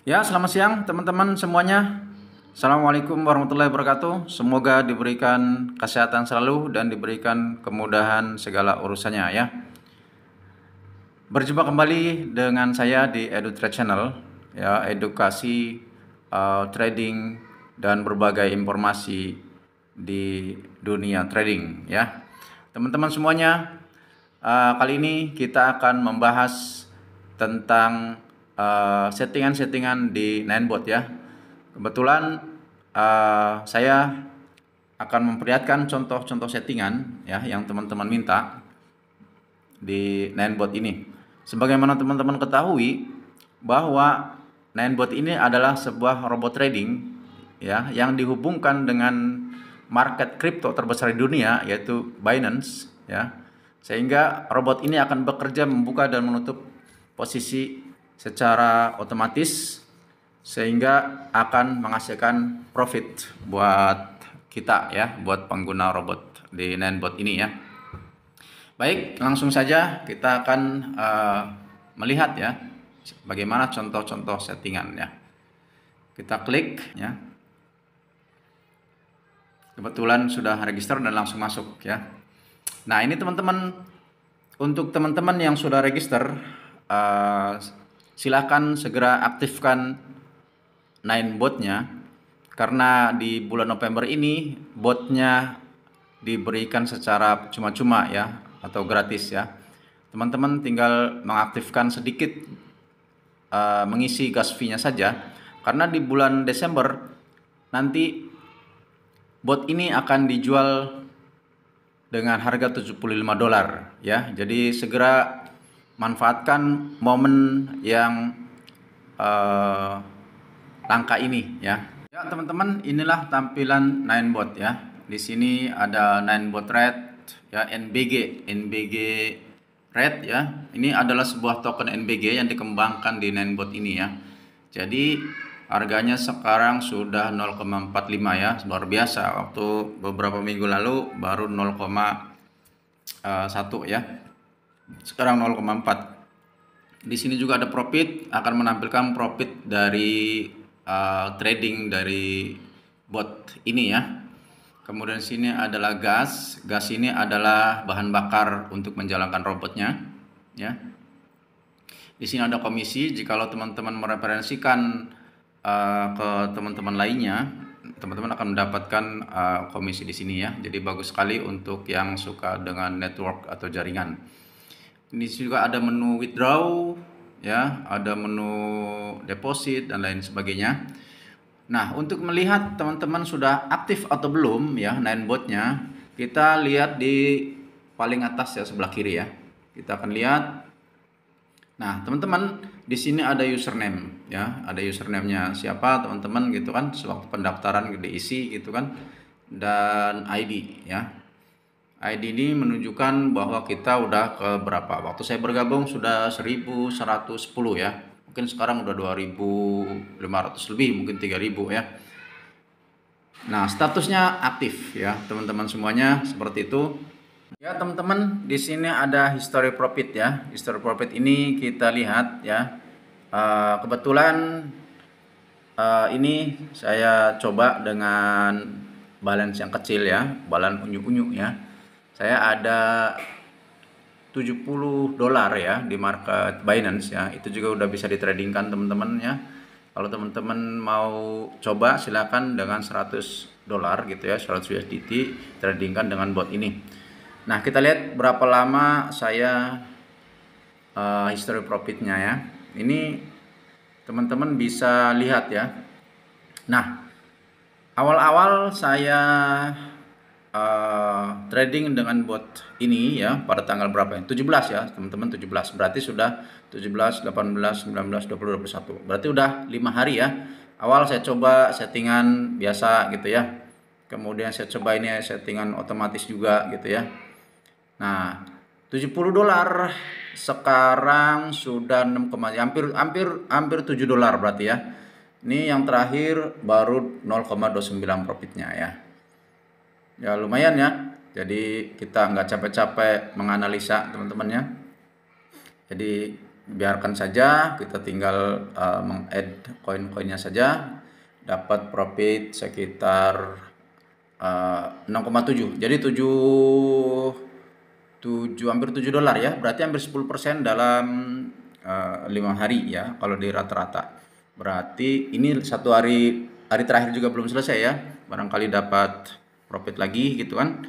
Ya, selamat siang teman-teman semuanya. Assalamualaikum warahmatullahi wabarakatuh. Semoga diberikan kesehatan selalu dan diberikan kemudahan segala urusannya ya. Berjumpa kembali dengan saya di EduTrade Channel ya, edukasi trading dan berbagai informasi di dunia trading ya. Teman-teman semuanya, kali ini kita akan membahas tentang settingan-settingan di Ninebot ya. Kebetulan saya akan memperlihatkan contoh-contoh settingan ya yang teman-teman minta di Ninebot ini. Sebagaimana teman-teman ketahui bahwa Ninebot ini adalah sebuah robot trading ya yang dihubungkan dengan market kripto terbesar di dunia yaitu Binance ya. Sehingga robot ini akan bekerja membuka dan menutup posisi secara otomatis sehingga akan menghasilkan profit buat kita ya, buat pengguna robot di Ninebot ini ya. Baik, langsung saja kita akan melihat ya bagaimana contoh-contoh settingannya. Kita klik ya. Kebetulan sudah register dan langsung masuk ya. Nah, ini teman-teman, untuk teman-teman yang sudah register, silakan segera aktifkan Ninebot-nya karena di bulan November ini botnya diberikan secara cuma-cuma ya atau gratis ya. Teman-teman tinggal mengaktifkan sedikit mengisi gas fee-nya saja karena di bulan Desember nanti bot ini akan dijual dengan harga $75 ya. Jadi segera manfaatkan momen yang langka ini ya. Ya teman-teman, inilah tampilan Ninebot ya. Di sini ada Ninebot Red ya, NBG Red ya. Ini adalah sebuah token NBG yang dikembangkan di Ninebot ini ya. Jadi harganya sekarang sudah 0,45 ya, luar biasa. Waktu beberapa minggu lalu baru 0,1 ya. Sekarang 0,4. Di sini juga ada profit, akan menampilkan profit dari trading dari bot ini ya. Kemudian sini adalah gas ini adalah bahan bakar untuk menjalankan robotnya ya. Di sini ada komisi, jikalau teman-teman mereferensikan ke teman-teman lainnya, teman-teman akan mendapatkan komisi di sini ya. Jadi bagus sekali untuk yang suka dengan network atau jaringan. Ini juga ada menu withdraw ya, ada menu deposit dan lain sebagainya. Nah, untuk melihat teman-teman sudah aktif atau belum ya Ninebot-nya, kita lihat di paling atas ya sebelah kiri ya. Kita akan lihat. Nah, teman-teman, di sini ada username ya, ada username-nya siapa teman-teman gitu kan, sewaktu pendaftaran diisi gitu kan, dan ID ya. ID ini menunjukkan bahwa kita udah ke berapa. Waktu saya bergabung sudah 1110 ya. Mungkin sekarang udah 2500 lebih, mungkin 3000 ya. Nah, statusnya aktif ya, teman-teman semuanya seperti itu. Ya, teman-teman, di sini ada history profit ya. History profit ini kita lihat ya. Kebetulan ini saya coba dengan balance yang kecil ya, balance unyu-unyu ya. Saya ada $70 ya di market Binance ya. Itu juga udah bisa ditradingkan teman-teman ya. Kalau teman-teman mau coba silakan dengan $100 gitu ya, 100 USDT tradingkan dengan bot ini. Nah, kita lihat berapa lama saya history profitnya ya. Ini teman-teman bisa lihat ya. Nah, awal-awal saya trading dengan bot ini ya pada tanggal berapa ya? 17 ya teman-teman, 17. Berarti sudah 17, 18, 19, 20, 21. Berarti udah 5 hari ya. Awal saya coba settingan biasa gitu ya. Kemudian saya coba ini settingan otomatis juga gitu ya. Nah, $70 sekarang sudah 6, hampir $7 berarti ya. Ini yang terakhir baru 0,29 profitnya ya. Ya lumayan ya. Jadi kita nggak capek-capek menganalisa teman-teman ya. Jadi biarkan saja, kita tinggal meng-add koin-koinnya saja, dapat profit sekitar 6,7. Jadi 7 hampir 7 dolar ya, berarti hampir 10% dalam 5 hari ya kalau di rata-rata. Berarti ini satu hari terakhir juga belum selesai ya, barangkali dapat profit lagi gitu kan.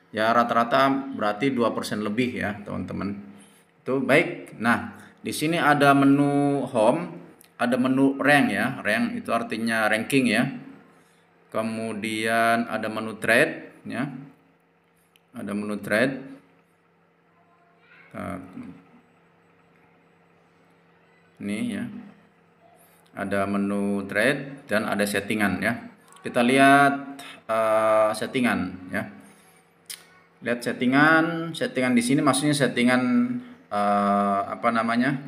Ya rata-rata berarti 2% lebih ya teman-teman. Itu baik. Nah, di sini ada menu home, ada menu rank ya. Rank itu artinya ranking ya. Kemudian ada menu trade ya. Ada menu trade. Ini ya. Ada menu trade dan ada settingan ya. Kita lihat settingan ya. Lihat settingan di sini maksudnya settingan apa namanya?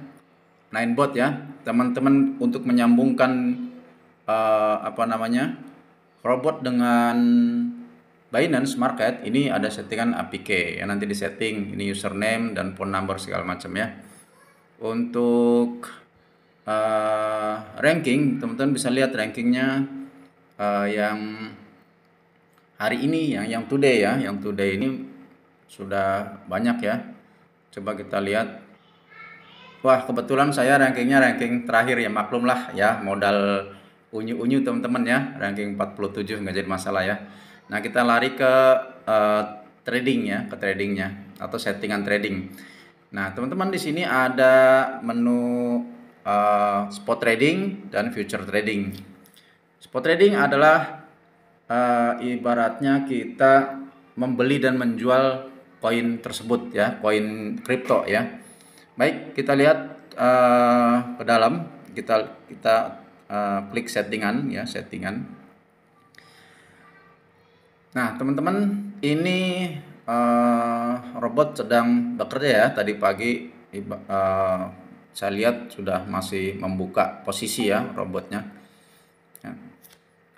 Ninebot ya. Teman-teman untuk menyambungkan apa namanya? Robot dengan Binance Market, ini ada settingan APK ya, nanti di setting ini username dan phone number segala macam ya. Untuk ranking, teman-teman bisa lihat rankingnya yang hari ini, yang today ya, yang today ini sudah banyak ya. Coba kita lihat. Wah, kebetulan saya rankingnya ranking terakhir ya, maklumlah ya, modal unyu-unyu teman-teman ya, ranking 47 nggak jadi masalah ya. Nah, kita lari ke trading ya, ke tradingnya atau settingan trading. Nah, teman-teman di sini ada menu spot trading dan future trading. Spot trading adalah ibaratnya kita membeli dan menjual koin tersebut ya, koin kripto ya. Baik, kita lihat ke dalam, kita klik settingan ya, settingan. Nah, teman-teman, ini robot sedang bekerja ya. Tadi pagi saya lihat sudah masih membuka posisi ya robotnya. Ya.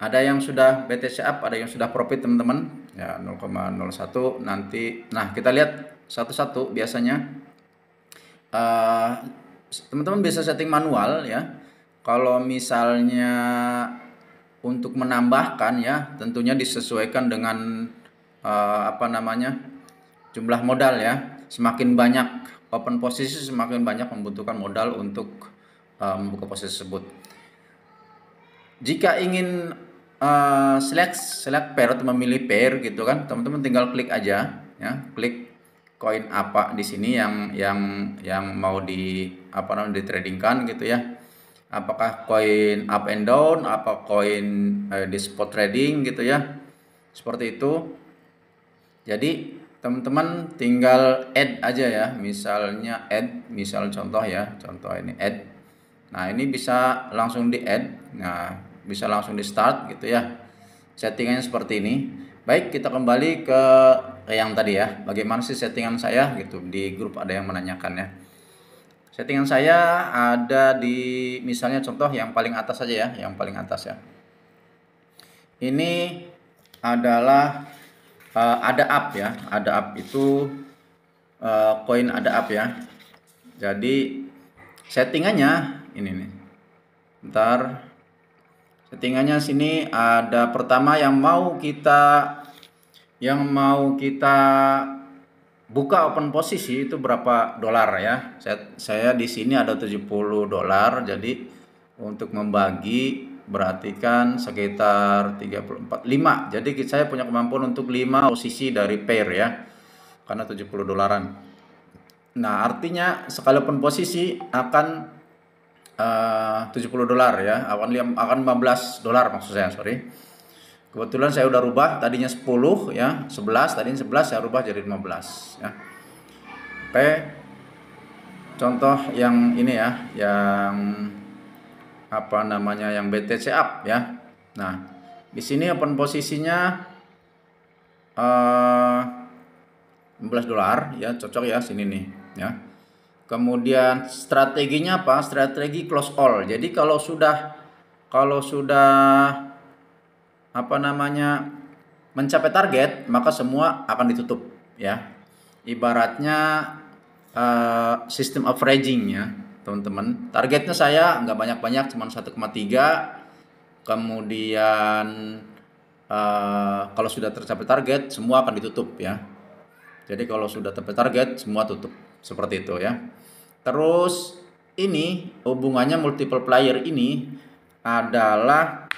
Ada yang sudah BTC up, ada yang sudah profit teman-teman. Ya 0,01 nanti. Nah, kita lihat satu-satu biasanya. Teman-teman bisa setting manual ya. Kalau misalnya untuk menambahkan ya, tentunya disesuaikan dengan apa namanya, jumlah modal ya. Semakin banyak open posisi, semakin banyak membutuhkan modal untuk membuka posisi tersebut. Jika ingin select pair atau memilih pair gitu kan, teman-teman tinggal klik aja ya, klik koin apa di sini yang mau di apa namanya ditradingkan gitu ya. Apakah koin up and down, apa koin di spot trading gitu ya, seperti itu. Jadi teman-teman tinggal add aja ya, misalnya add, misal contoh ya, contoh ini add. Nah, ini bisa langsung di add, nah bisa langsung di start gitu ya. Settingannya seperti ini. Baik, kita kembali ke yang tadi ya, bagaimana sih settingan saya gitu. Di grup ada yang menanyakan ya. Settingan saya ada di misalnya contoh yang paling atas saja ya, yang paling atas ya. Ini adalah ada up ya, ada up itu koin ada up ya. Jadi settingannya ini nih. Bentar. Settingannya sini ada pertama yang mau kita buka open posisi itu berapa dolar ya. Saya di sini ada 70 dolar. Jadi untuk membagi berarti kan sekitar 34 5. Jadi saya punya kemampuan untuk 5 posisi dari pair ya. Karena 70 dolaran. Nah, artinya sekali open posisi akan 70 dolar ya. Akan 15 dolar maksud saya, sorry. Kebetulan saya udah rubah, tadinya 10 ya, 11, tadinya 11 saya rubah jadi 15 ya. Oke. Contoh yang ini ya, yang apa namanya, yang BTC up ya. Nah, di sini open posisinya 15 dolar ya, cocok ya sini nih ya. Kemudian strateginya apa? Strategi close all. Jadi kalau sudah apa namanya mencapai target, maka semua akan ditutup ya. Ibaratnya sistem averaging ya. teman-teman. Targetnya saya nggak banyak-banyak, cuma 1,3. Kemudian kalau sudah tercapai target, semua akan ditutup ya. Jadi kalau sudah tercapai target, semua tutup. Seperti itu ya. Terus ini hubungannya multiple player ini adalah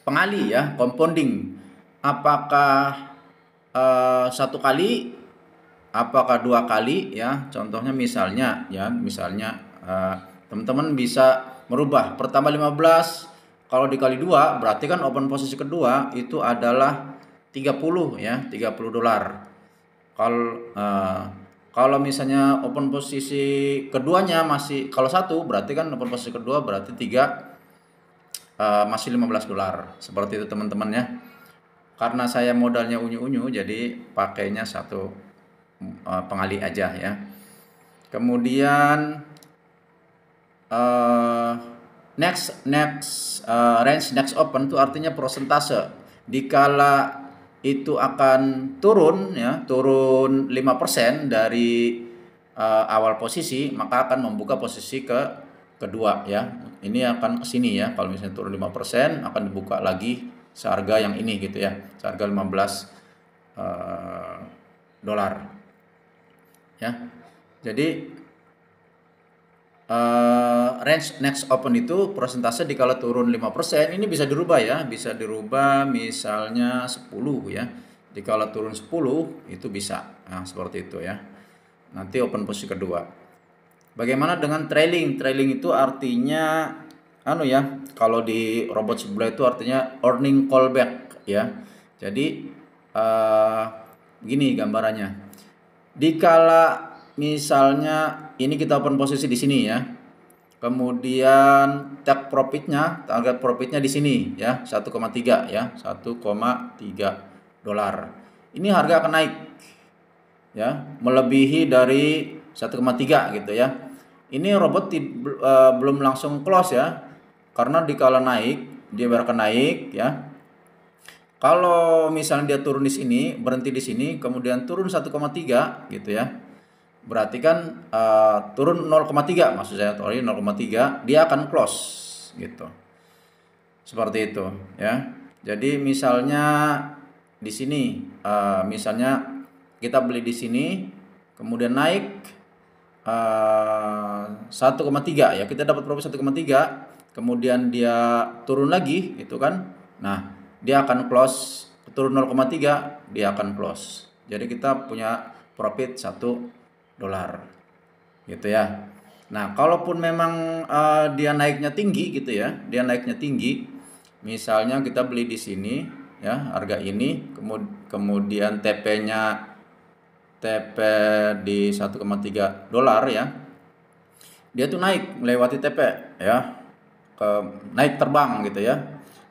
pengali ya, compounding. Apakah satu kali, apakah dua kali ya? Contohnya misalnya ya, teman-teman bisa merubah pertama 15, kalau dikali dua berarti kan open posisi kedua itu adalah 30 ya, 30 dolar. Kalau misalnya open posisi keduanya masih, kalau satu berarti kan open posisi kedua berarti 3, masih 15 dolar. Seperti itu teman-teman ya. Karena saya modalnya unyu-unyu jadi pakainya satu pengali aja ya. Kemudian range next open itu artinya persentase. Dikala itu akan turun ya, turun 5% dari awal posisi, maka akan membuka posisi kedua ya. Ini akan ke sini ya. Kalau misalnya turun 5% akan dibuka lagi seharga yang ini gitu ya. Seharga 15 dolar. Ya. Jadi range next open itu persentase dikala turun 5%, ini bisa dirubah ya, bisa dirubah misalnya 10 ya. Dikala turun 10 itu bisa. Nah, seperti itu ya. Nanti open posisi kedua. Bagaimana dengan trailing? Trailing itu artinya kalau di robot sebelah itu artinya earning callback ya. Jadi gini gambarannya. Dikala misalnya ini kita open posisi di sini ya. Kemudian target profitnya di sini ya, 1,3 ya, 1,3 dolar. Ini harga akan naik ya, melebihi dari 1,3 gitu ya. Ini robot belum langsung close ya, karena dikala naik dia biarkan naik ya. Kalau misalnya dia turun di sini, berhenti di sini, kemudian turun 1,3 gitu ya, berarti kan turun 0,3, maksud saya sorry 0,3, dia akan close gitu. Seperti itu ya. Jadi misalnya di sini misalnya kita beli di sini, kemudian naik 1,3 ya, kita dapat profit 1,3, kemudian dia turun lagi gitu kan. Nah, dia akan close, turun 0,3 dia akan close. Jadi kita punya profit 1 dolar gitu ya. Nah, kalaupun memang dia naiknya tinggi gitu ya, dia naiknya tinggi, misalnya kita beli di sini ya, harga ini, kemudian TP di 1,3 dolar ya, dia tuh naik melewati TP ya, naik terbang gitu ya,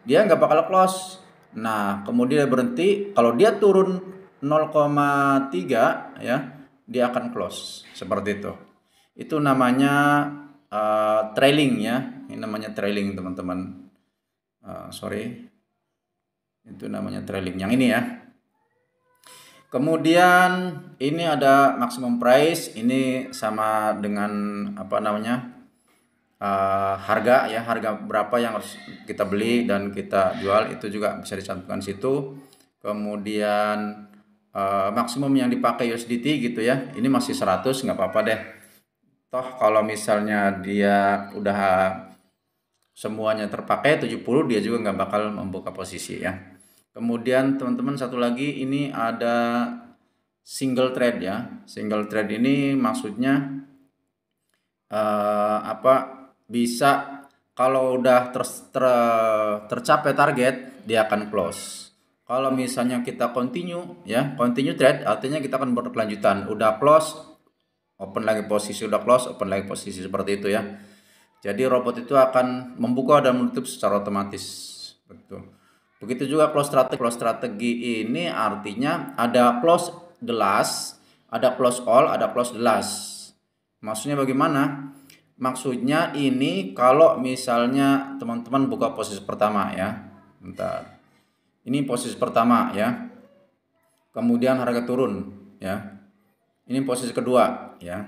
dia nggak bakal close. Nah, kemudian berhenti, kalau dia turun 0,3 ya, dia akan close seperti itu. Itu namanya trailing ya, ini namanya trailing teman-teman. Sorry, itu namanya trailing yang ini ya. Kemudian ini ada maximum price, ini sama dengan harga ya, harga berapa yang harus kita beli dan kita jual, itu juga bisa dicantumkan situ. Kemudian maksimum yang dipakai USDT gitu ya, ini masih 100, nggak apa-apa deh. Toh kalau misalnya dia udah semuanya terpakai 70, dia juga nggak bakal membuka posisi ya. Kemudian teman-teman satu lagi, ini ada single trade ya. Single trade ini maksudnya bisa kalau udah tercapai target dia akan close. Kalau misalnya kita continue trade artinya kita akan berkelanjutan, udah close open lagi posisi, udah close open lagi posisi, seperti itu ya. Jadi robot itu akan membuka dan menutup secara otomatis. Betul. Begitu juga close strategi. Close strategi ini artinya ada close the last, ada close all, ada close the last. Maksudnya bagaimana? Maksudnya ini kalau misalnya teman-teman buka posisi pertama ya. Bentar. Ini posisi pertama ya. Kemudian harga turun ya. Ini posisi kedua ya.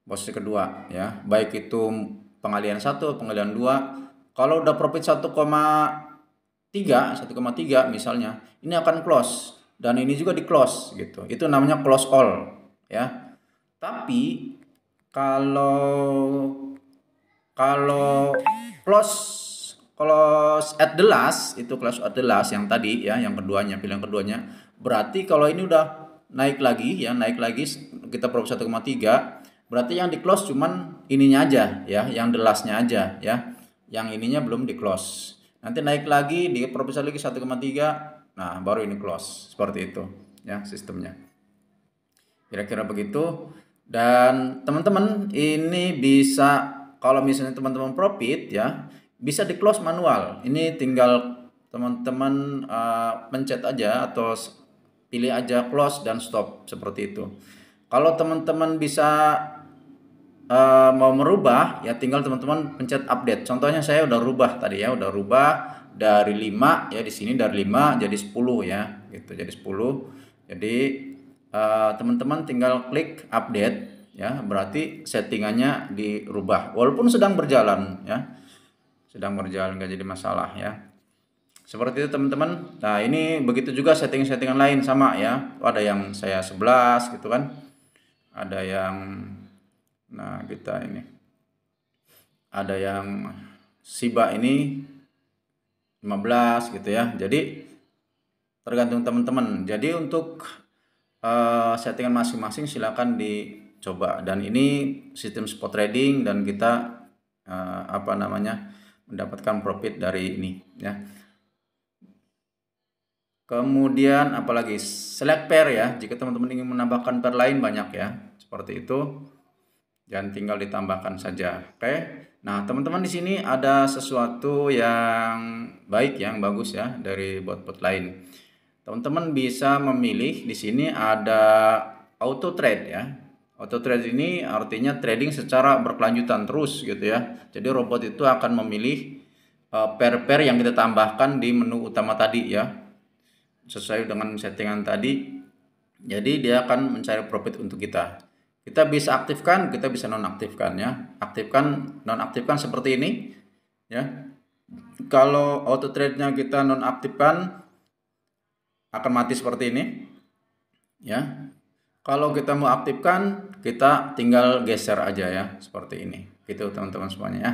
posisi kedua ya, baik itu pengalihan 1, pengalihan 2. Kalau udah profit 1,3 misalnya, ini akan close dan ini juga di close gitu. Itu namanya close all ya. Tapi kalau kalau close close at the last, itu close at the last yang tadi ya, yang keduanya, pilihan keduanya, berarti kalau ini udah naik lagi ya, naik lagi kita profit 1,3, berarti yang di close cuman ininya aja ya, yang the last-nya aja ya, yang ininya belum di close. Nanti naik lagi di profit lagi 1,3, nah baru ini close. Seperti itu ya sistemnya, kira-kira begitu. Dan teman-teman ini bisa, kalau misalnya teman-teman profit ya, bisa di close manual. Ini tinggal teman-teman pencet aja atau pilih aja close dan stop seperti itu. Kalau teman-teman bisa mau merubah ya, tinggal teman-teman pencet update. Contohnya saya udah rubah tadi ya, udah rubah dari 5 ya, di sini dari 5 jadi 10 ya, gitu jadi 10. Jadi teman-teman tinggal klik update ya, berarti settingannya dirubah walaupun sedang berjalan ya, sedang berjalan nggak jadi masalah ya. Seperti itu teman-teman. Nah ini begitu juga settingan lain sama ya, ada yang saya 11 gitu kan, ada yang, nah kita ini ada yang Shiba ini 15 gitu ya. Jadi tergantung teman-teman. Jadi untuk settingan masing-masing silakan dicoba. Dan ini sistem spot trading dan kita mendapatkan profit dari ini ya. Kemudian apalagi select pair ya, jika teman-teman ingin menambahkan pair lain banyak ya, seperti itu. Dan tinggal ditambahkan saja. Oke. Nah, teman-teman di sini ada sesuatu yang baik, yang bagus ya dari bot-bot lain. Teman-teman bisa memilih, di sini ada auto trade ya. Auto trade ini artinya trading secara berkelanjutan terus gitu ya. Jadi robot itu akan memilih pair-pair yang kita tambahkan di menu utama tadi ya, sesuai dengan settingan tadi. Jadi dia akan mencari profit untuk kita. Kita bisa aktifkan, kita bisa nonaktifkan ya. Aktifkan, nonaktifkan seperti ini ya. Kalau auto trade-nya kita nonaktifkan akan mati seperti ini ya. Kalau kita mau aktifkan, kita tinggal geser aja ya, seperti ini. Gitu teman-teman semuanya ya.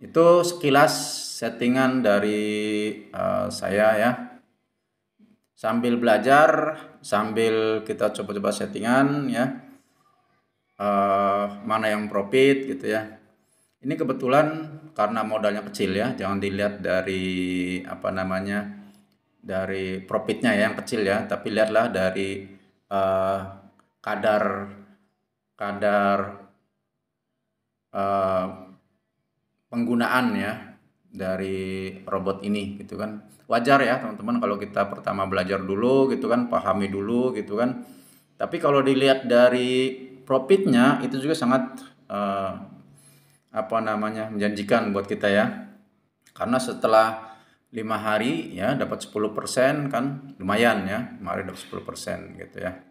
Itu sekilas settingan dari saya ya. Sambil belajar, sambil kita coba-coba settingan ya, mana yang profit gitu ya. Ini kebetulan karena modalnya kecil ya, jangan dilihat dari dari profitnya ya, yang kecil ya, tapi lihatlah dari kadar penggunaan ya dari robot ini gitu kan. Wajar ya teman-teman kalau kita pertama belajar dulu gitu kan, pahami dulu gitu kan. Tapi kalau dilihat dari profitnya itu juga sangat menjanjikan buat kita ya. Karena setelah 5 hari ya dapat 10% kan, lumayan ya, kemarin dapat 10% gitu ya.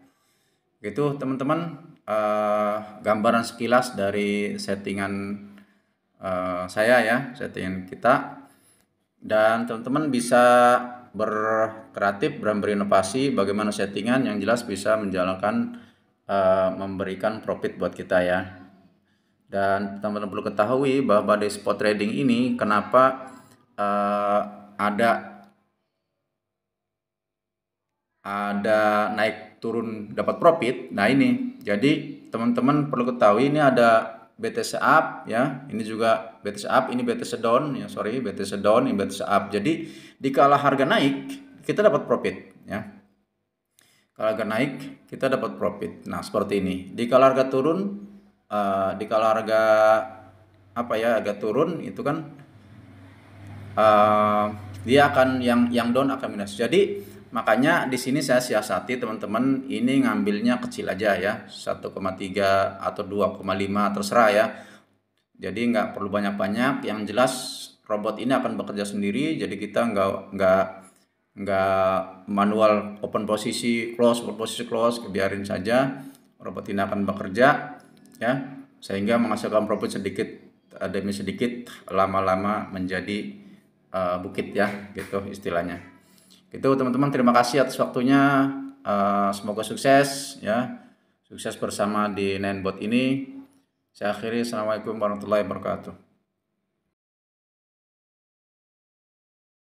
Gitu teman-teman, gambaran sekilas dari settingan saya ya, settingan kita. Dan teman-teman bisa berkreatif dan berinovasi bagaimana settingan yang jelas bisa menjalankan memberikan profit buat kita ya. Dan teman-teman perlu ketahui bahwa di spot trading ini kenapa ada naik turun dapat profit. Nah ini, jadi teman-teman perlu ketahui ini ada BTC up ya, ini juga BTC up, ini BTC down ya, BTC down, ini BTC up. Jadi dikala harga naik kita dapat profit ya, kalau harga naik kita dapat profit. Nah seperti ini. Dikala harga turun, dikala harga harga turun itu kan dia akan yang down akan minus. Jadi makanya di sini saya siasati teman-teman ini ngambilnya kecil aja ya, 1,3 atau 2,5 terserah ya. Jadi nggak perlu banyak-banyak. Yang jelas robot ini akan bekerja sendiri. Jadi kita nggak manual open posisi close, biarin saja. Robot ini akan bekerja ya, sehingga menghasilkan profit sedikit demi sedikit, lama-lama menjadi bukit ya, gitu istilahnya. Gitu teman-teman, terima kasih atas waktunya. Semoga sukses ya, sukses bersama di Ninebot ini. Saya akhiri, assalamualaikum warahmatullahi wabarakatuh.